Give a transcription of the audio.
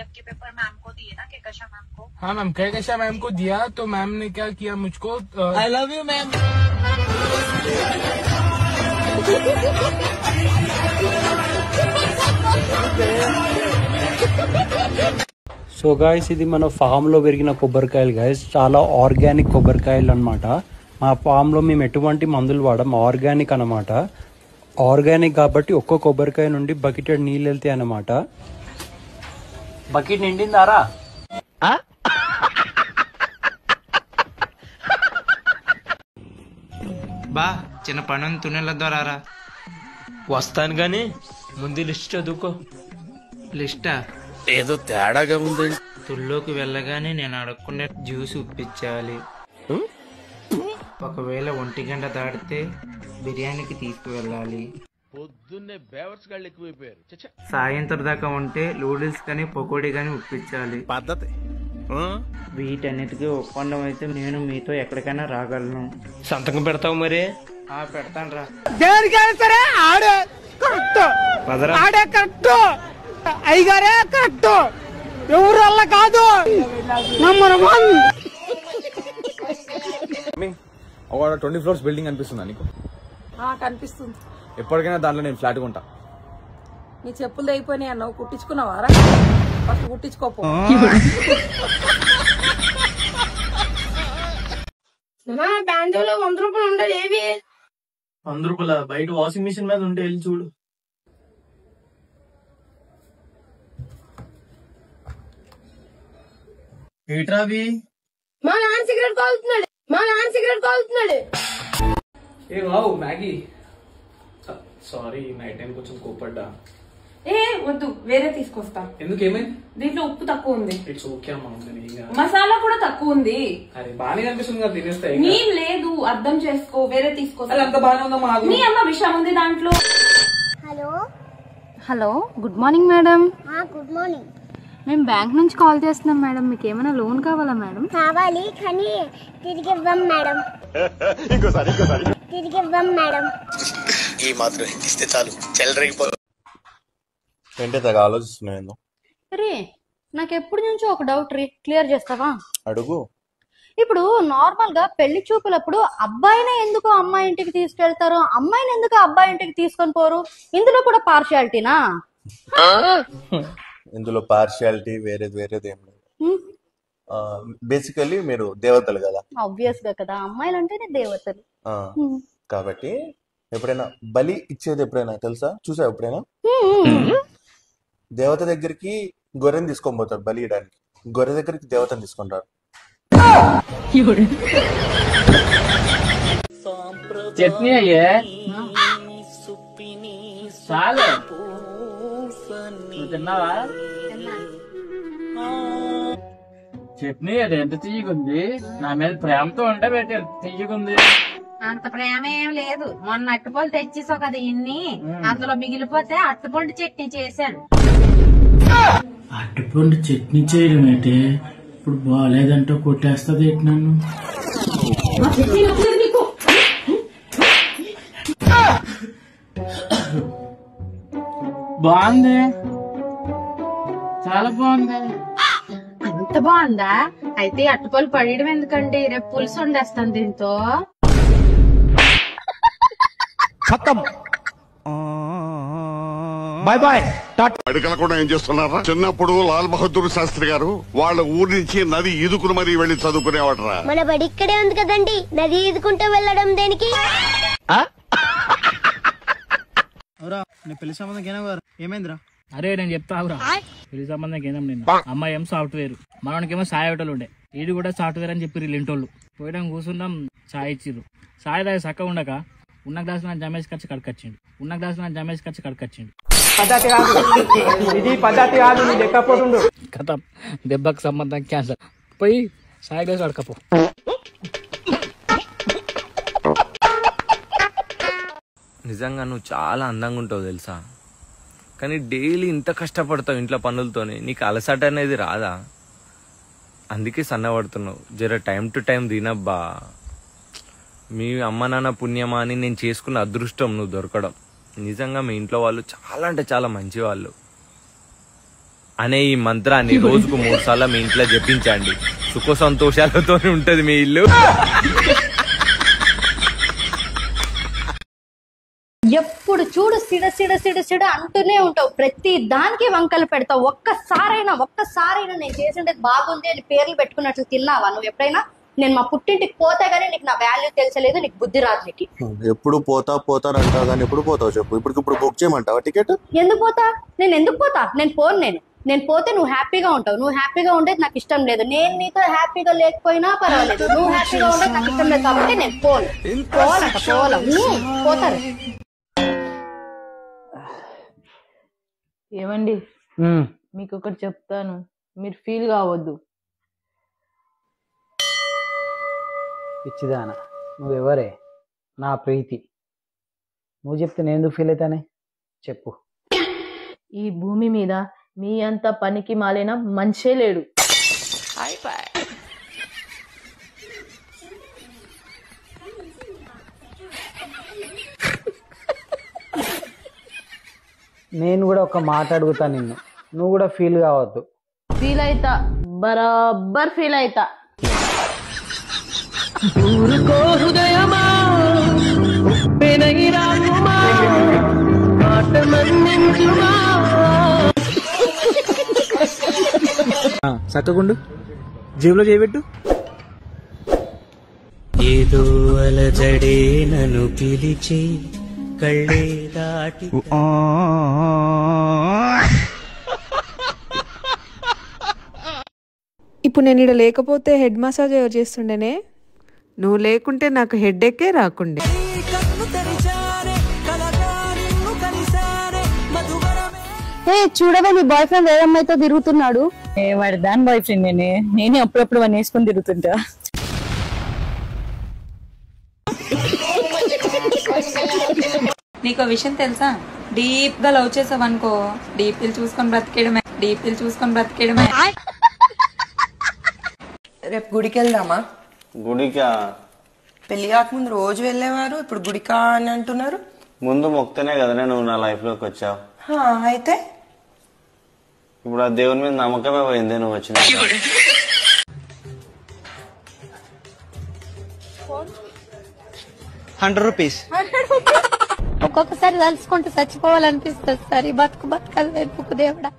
आपके paper ma'am को दिए ना, कहकशा मैम को? हाँ मैम, कहकशा मैम को दिया तो मैम ने क्या किया मुझको, I love you ma'am. So guys, ఇది మన ఫామ్లో పెరిగిన కొబ్బరికాయలు గాయస్. చాలా ఆర్గానిక్ కొబ్బరికాయలు అనమాట. మా ఫామ్లో మేము ఎటువంటి మందులు వాడం, ఆర్గానిక్ అనమాట. ఆర్గానిక్ కాబట్టి ఒక్క కొబ్బరికాయ నుండి బకెటెడ్ నీళ్ళు వెళ్తాయి అనమాట. బకెట్ నిండిందారా? బా చిన్న పని తున్నెల ద్వారా వస్తాను గాని ముందు లిస్ట్ చదువుకో. లిస్టా? ఏదో తేడాగా ఉంది. తుల్లోకి వెళ్ళగానే నేను అడగకుండా జ్యూస్ ఉప్పించాలి. ఒకవేళ 1 గంట దాటితే బిర్యానీకి తీసుకువెళ్ళాలి. పొద్దున్నే బేవర్స్ గాళ్ళు ఎక్కువైపోయారు. సాయంత్రం దాకా ఉంటే నూడిల్స్ కానీ పకోడీ కానీ ఉప్పించాలి. పద్ధతి. వీటన్నిటికీ ఒప్పందం అయితే నేను మీతో ఎక్కడికైనా రాగలను. సంతకం పెడతావు మరి? పెడతాను రా. దేనికైనా సరే ఆడే కరెక్ట్, ఆడే కరెక్ట్, అయ్యగారే కరెక్ట్, ఎవరు వల్ల కాదు. ఒక 20 floors బిల్డింగ్ అనిపిస్తుందా నీకు? కనిపిస్తుంది. ఎప్పటికైనా దాంట్లో నేను ఫ్లాట్ కొంటా. నీ చెప్పులు అయిపోయినాయి అన్నావు, కుట్టించుకున్నావారా? ఫస్ట్ కుట్టించుకోపో. బ్యాంజోలో 100 రూపాయలు ఉండదు. ఏవి 100 రూపాయల? బయట వాషింగ్ మిషన్ మీద ఉంటే వెళ్ళి చూడు. ఏట్రావి? మా నాన్న సిగరెట్ కాలుతున్నాడు. ఏ wow Maggi. Sorry, night time కొంచెం కోపడ్డా. వద్దు, వేరే తీసుకొస్తా. ఎందుకు, ఏమైంది? దీంట్లో ఉప్పు తక్కువ ఉంది. ఇట్స్ ఓకే అమ్మా, మసాలా కూడా తక్కువ ఉంది. అరే బానే కనిపిస్తుంది కదా, తినేస్తాయి. నీం లేదు, అర్థం చేసుకో, వేరే తీసుకొస్తా. అంత బానే ఉందమ్మా. నీ అమ్మ విషయం ఉంది దాంట్లో. Hello, good morning madam. Good morning. మేము బ్యాంక్ నుంచి కాల్ చేస్తున్నాం మేడం. మీకు ఏమైనా లోన్ కావాలా మేడం? కావాలి, కానీ తిరిగి ఇవ్వం మేడం. తిరిగి ఇవ్వం మేడం. ఈ మాత్రం ఇస్తే చాలు, చెల్లరగిపోతుంది. ఏంటే తెగ ఆలోచిస్తున్నాను. రే, నాకు ఎప్పటి నుంచో ఒక డౌట్ రీ, క్లియర్ చేస్తావా? అడుగు. ఇప్పుడు నార్మల్ గా పెళ్లి చూపులప్పుడు అబ్బాయినే ఎందుకు అమ్మాయి ఇంటికి తీసుకెళ్తారు, అమ్మాయిని ఎందుకు అబ్బాయి ఇంటికి తీసుకొని పోరు? ఇందులో కూడా పార్షియాలిటీనా? ఇందులో పార్షియాలిటీ వేరేది ఏం లేదు. బేసికల్లీ మీరు దేవతలు కదా. ఆబ్వియస్ గా కదా, అమ్మాయిలు అంటేనే దేవతలు. కాబట్టి ఎప్పుడైనా బలి ఇచ్చేది ఎప్పుడైనా తెలుసా, చూసా ఎప్పుడైనా? దేవత దగ్గరికి గొర్రెని తీసుకొని పోతారు బలి ఇవ్వడానికి, గొర్రె దగ్గరికి దేవతని తీసుకుంటారు. చట్నీ అయ్యే చాలు, తిన్నావా? చట్నీ అది ఎంత తీయగుంది. నా మీద ప్రేమతో ఉంటే పెట్టారు, తీయగుంది. అంత ప్రేమ ఏం లేదు. మొన్న అట్టుపళ్ళు తెచ్చేసా కదా ఇన్ని, అందులో మిగిలిపోతే అట్టుపండు చట్నీ చేశాను. అట్టుపండు చట్నీ చేయడం ఏంటి? ఇప్పుడు బాగాలేదంటూ కొట్టేస్తుంది ఏంటి నన్ను? బాగుంది, చాలా బాగుంది. అంత బాగుందా? అయితే అట్టుపళ్ళు పడేయడం ఎందుకండి, రేపు పులుసు వండేస్తాను దీంతో. Bye bye. అడిగలకుండా ఏం చేస్తున్నారా? చిన్నప్పుడు లాల్ బహదూర్ శాస్త్రి గారు వాళ్ళ ఊరి నుంచి నది ఈదుకుని మరీ వెళ్లి చదువుకునేవాడరా. మన బడి ఇక్కడే ఉంది కదండి, నది ఈదుకుంటూ వెళ్ళడం దేనికి? పెళ్లి సంబంధం ఏమైందిరా? అరే నేను చెప్తావురా, పెళ్లి సంబంధం ఏం నిన్న. అమ్మాయి ఏం సాఫ్ట్వేర్, మనకేమో సాయి హోటల్ ఉండే, ఈడు కూడా సాఫ్ట్వేర్ అని చెప్పి లింటోళ్ళు పోయడం కూర్చున్నాం. సాయి ఇచ్చిర్రు. సాయి దాకా చక్కగా ఉండక ఉన్న గ్లాస్ నా జమేసి ఖర్చు కడకొచ్చిండు, ఇది పద్ధతి కాదు, నీ లెక్కపోతుండు. కథం దెబ్బకు సంబంధం క్యాన్సర్. పోయి సాయి గ్లాస్ అడకపో. నిజంగా నువ్వు చాలా అందంగా ఉంటావు తెలుసా, కానీ డైలీ ఇంత కష్టపడతావు ఇంట్లో పనులతోనే, నీకు అలసట అనేది రాదా? అందుకే సన్నబడుతున్నావు. జర టైం టు టైం తినబ్బా. మీ అమ్మ నాన్న పుణ్యమా అని నేను చేసుకున్న అదృష్టం నువ్వు దొరకడం. నిజంగా మీ ఇంట్లో వాళ్ళు చాలా అంటే చాలా మంచి వాళ్ళు. అనే ఈ మంత్రాన్ని రోజుకు 3 సార్లు మీ ఇంట్లో జపించండి. సుఖ సంతోషాలతో ఉంటది మీ ఇల్లు. ఎప్పుడు చూడు సిడ సిడ సిడ సిడ అంటూనే ఉంటావు, ప్రతి దానికి వంకలు పెడతావు. ఒక్కసారైనా నేను చేసిండేది బాగుంది అని పేర్లు పెట్టుకున్నట్లు తిన్నావా నువ్వు ఎప్పుడైనా? నేను మా పుట్టింటికి పోతే గానీ నీకు నా వాల్యూ తెలిసలేదు, నీకు బుద్ధి రాదు. నీకు ఎప్పుడు పోతారంటావు కానీ ఎప్పుడు పోతావు చెప్పు. ఇప్పుడు బుక్ చేయమంటావా టికెట్? ఎందుకు పోతా? నేను పోను. నేను పోతే నువ్వు హ్యాపీగా ఉంటావు. నువ్వు హ్యాపీగా ఉండేది నాకు ఇష్టం లేదు. నేను నీతో హ్యాపీగా లేకపోయినా పర్వాలేదు, నువ్వు హ్యాపీగా ఉండేది నాకు ఇష్టం లేదు కాబట్టి నేను పోతారు. ఏమండి, మీకు ఒకటి చెప్తాను, మీరు ఫీల్ కావద్దు. పిచ్చిదానా నువ్వెవరే? నా ప్రీతి. నువ్వు చెప్తే నేను ఎందుకు ఫీల్ అవుతానే చెప్పు. ఈ భూమి మీద మీ అంత పనికి మాలిన మనిషే లేడు. నేను కూడా ఒక మాట అడుగుతా నిన్ను, నువ్వు కూడా ఫీల్ కావద్దు. ఫీల్ అయితా, బరాబర్ ఫీల్ అయితా. చక్కగుండు, జేబులో చేయబెట్టు. ఏదో అలజడే నన్ను పిలిచి కళ్ళే దాటి ఇప్పుడు నేను ఇక్కడ లేకపోతే హెడ్ మసాజ్ ఎవరు చేస్తుండేనే? నువ్వు లేకుంటే నాకు హెడ్ ఎక్కే రాకుండే. చూడవే, నీ బాయ్ ఫ్రెండ్ ఏ అమ్మాయితో తిరుగుతున్నాడు? వాడి దాని బాయ్ ఫ్రెండ్ నేనే అప్పుడప్పుడు వాడిని వేసుకొని తిరుగుతుంటా. నీకు విషయం తెలుసా? డీప్ గా లవ్ చేసావు అనుకో, డీప్ చూసుకొని బ్రతికేయడమే. రేపు గుడికి వెళ్దామా? గుడికా? పెళ్లి కాకముందు రోజు వెళ్ళేవారు, ఇప్పుడు గుడికా అని అంటున్నారు. ముందు మొక్తేనే కదా నువ్వు నా లైఫ్ లోకి వచ్చావు. అయితే ఇప్పుడు ఆ దేవుని మీద నమ్మకమే పోయింది నువ్వు వచ్చిన. 100 రూపీస్. ఒక్కొక్కసారి తలుచుకుంటూ చచ్చిపోవాలనిపిస్తుంది. సరే బతుకు దేవుడా.